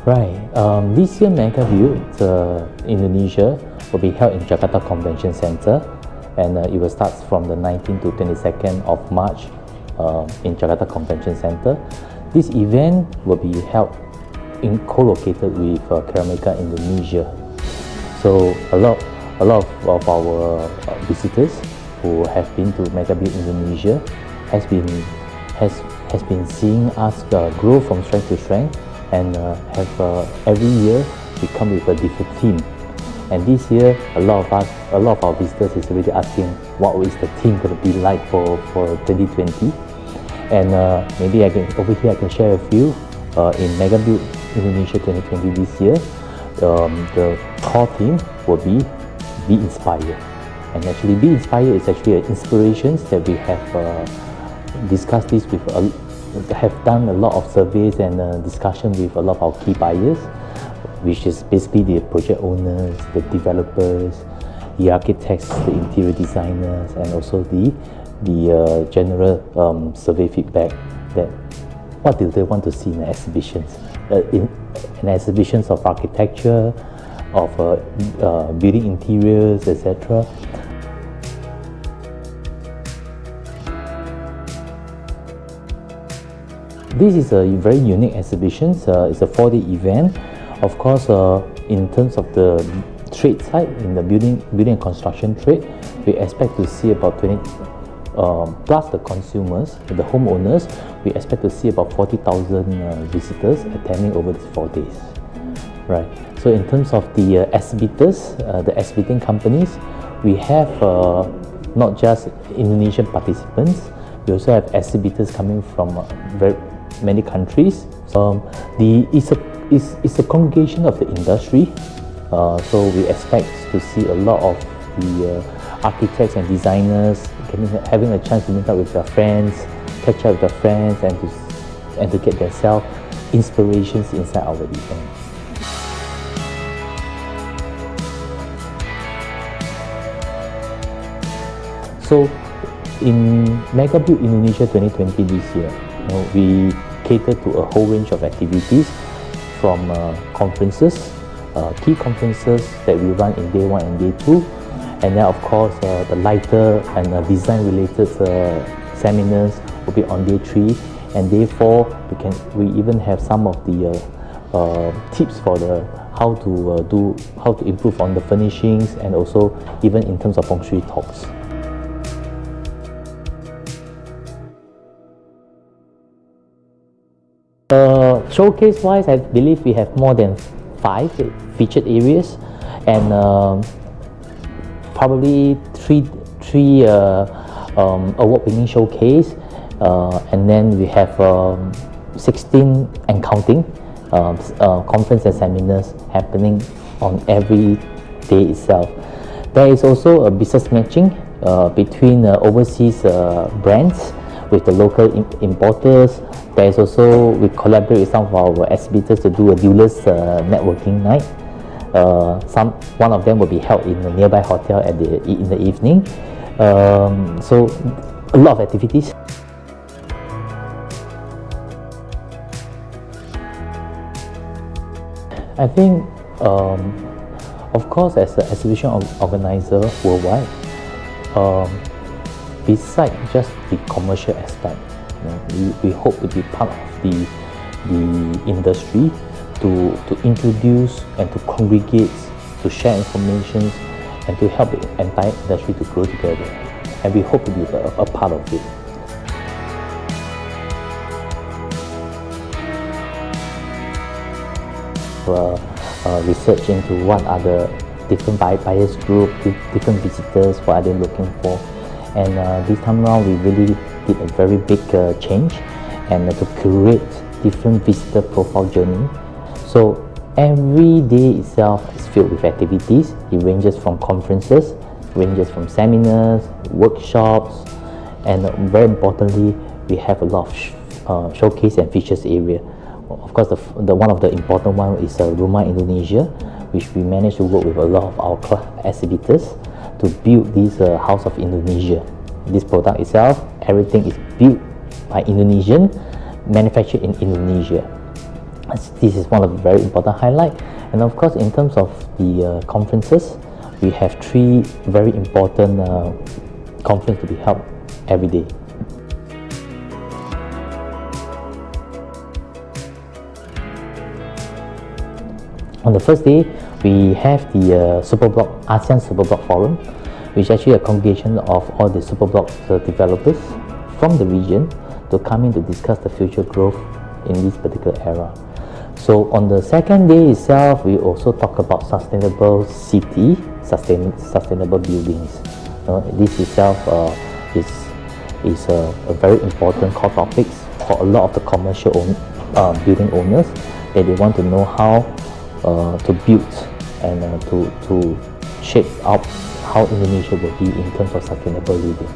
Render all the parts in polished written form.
Right. This year Megabuild Indonesia will be held in Jakarta Convention Center, and it will start from the 19th to 22nd of March in Jakarta Convention Center. This event will be held co-located with Keramika Indonesia. So a lot of our visitors who have been to Megabuild Indonesia has been seeing us grow from strength to strength, and have every year we come with a different theme. And this year, a lot of our visitors is really asking what is the theme going to be like for 2020. And maybe over here I can share a few. In Megabuild Indonesia 2020 this year, the core theme will be inspired. And actually, be inspired is actually an inspirations that we have discussed this with, have done a lot of surveys and discussion with a lot of our key buyers, which is basically the project owners, the developers, the architects, the interior designers, and also the general survey feedback that what do they want to see in the exhibitions, in exhibitions of architecture, of building interiors, etc. This is a very unique exhibition. It's a 4-day event. Of course, in terms of the trade side, in the building and construction trade, we expect to see about 20, plus the consumers, the homeowners, we expect to see about 40,000 visitors attending over these 4 days. Right. So in terms of the exhibitors, the exhibiting companies, we have not just Indonesian participants, we also have exhibitors coming from very many countries. It's a congregation of the industry, so we expect to see a lot of the architects and designers having a chance to meet up with their friends, catch up with their friends, and to get themselves inspirations inside our event. So in Megabuild Indonesia 2020 this year, we cater to a whole range of activities, from conferences, key conferences that we run in day 1 and day 2, and then of course the lighter and design related seminars will be on day 3, and day 4 we even have some of the tips for how to improve on the furnishings, and also even in terms of feng shui talks. Showcase wise, I believe we have more than 5 featured areas, and probably three award-winning showcase, and then we have 16 and counting conference and seminars happening on every day itself. There is also a business matching between overseas brands with the local importers. There is also, we collaborate with some of our exhibitors to do a dealers networking night. One of them will be held in a nearby hotel in the evening. So a lot of activities. I think, of course, as an exhibition organizer worldwide, besides just the commercial aspect, we hope to be part of the industry to introduce and to congregate, to share information, and to help the entire industry to grow together. And we hope to be a part of it. Research into what are the different buyers group, different visitors, what are they looking for. And this time around, we really did a very big change, and to curate different visitor profile journey. So every day itself is filled with activities. It ranges from conferences, ranges from seminars, workshops, and very importantly, we have a lot of showcase and features area. Of course, the one of the important one is Rumah Indonesia, which we managed to work with a lot of our exhibitors to build this House of Indonesia. This product itself, everything is built by Indonesian, manufactured in Indonesia. This is one of the very important highlights. And of course, in terms of the conferences, we have 3 very important conferences to be held every day. On the first day, we have the ASEAN Superblock Forum, which is actually a congregation of all the Superblock developers from the region to come in to discuss the future growth in this particular era. So on the second day itself, we also talk about sustainable city, sustainable buildings. This itself is a very important core topic for a lot of the commercial building owners, that they want to know how to build and to shape up how Indonesia will be in terms of sustainable living.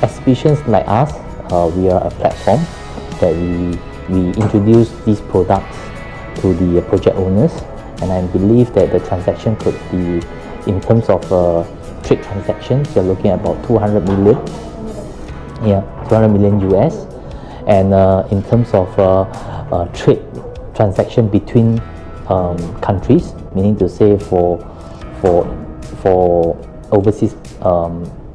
Exhibitions like us, we are a platform that we introduce these products to the project owners, and I believe that the transaction could be, in terms of trade transactions, you're looking at about 200 million. Yeah, 200 million US. And in terms of trade transaction between countries, meaning to say for overseas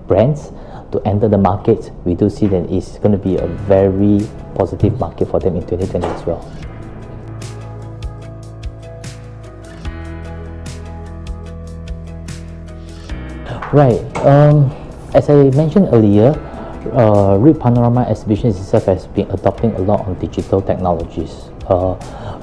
brands to enter the market, we do see that it's going to be a very positive market for them in 2020 as well. Right, as I mentioned earlier, Reed Panorama Exhibitions itself has been adopting a lot on digital technologies.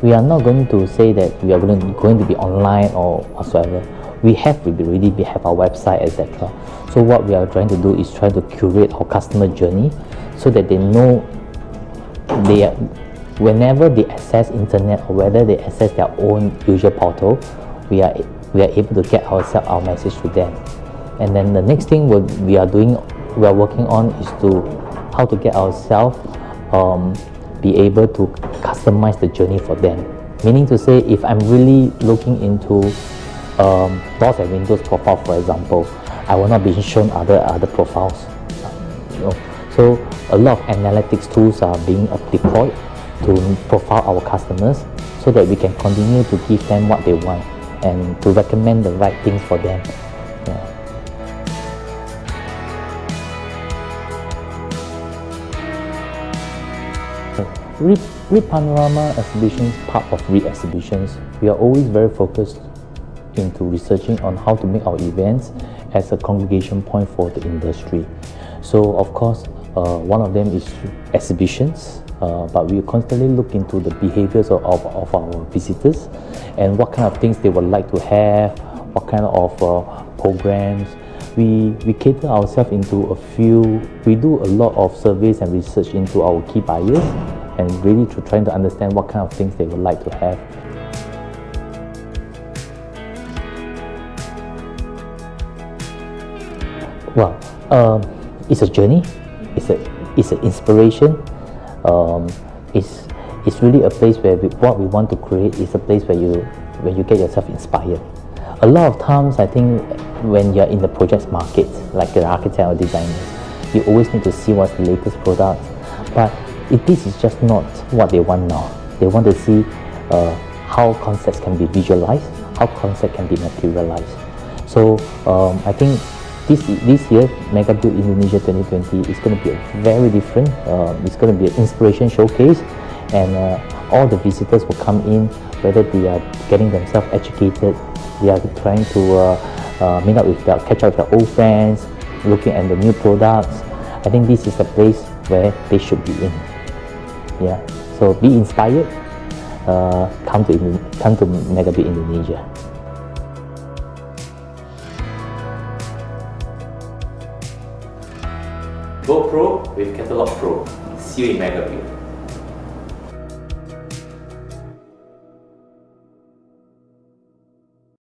We are not going to say that we are going to be online or whatsoever. We already have our website, etc. So what we are trying to do is try to curate our customer journey so that they know whenever they access internet or whether they access their own user portal, we are able to get our message to them. And then the next thing we are working on is how to get ourselves be able to customize the journey for them. Meaning to say, if I'm really looking into doors and windows profile, for example, I will not be shown other profiles. So a lot of analytics tools are being deployed to profile our customers so that we can continue to give them what they want and to recommend the right things for them. Yeah. Reed Panorama Exhibitions, part of Reed Exhibitions, we are always very focused into researching on how to make our events as a congregation point for the industry. So of course, one of them is exhibitions, but we constantly look into the behaviors of our visitors and what kind of things they would like to have, what kind of programs. We cater ourselves into we do a lot of surveys and research into our key buyers and really trying to understand what kind of things they would like to have. Well, it's a journey, it's an inspiration, it's really a place where what we want to create is a place where you get yourself inspired. A lot of times, I think, when you're in the projects market, like an architect or designer, you always need to see what's the latest product. But this is just not what they want now. They want to see how concepts can be visualized, how concepts can be materialized. So I think this year, Megabuild Indonesia 2020 is going to be very different. It's going to be an inspiration showcase, and all the visitors will come in, whether they are getting themselves educated, they are trying to meet up catch up with their old friends, looking at the new products. I think this is a place where they should be in. Yeah, so be inspired. Come to Megabuild Indonesia. Go Pro with Catalog Pro. See you in Megabuild.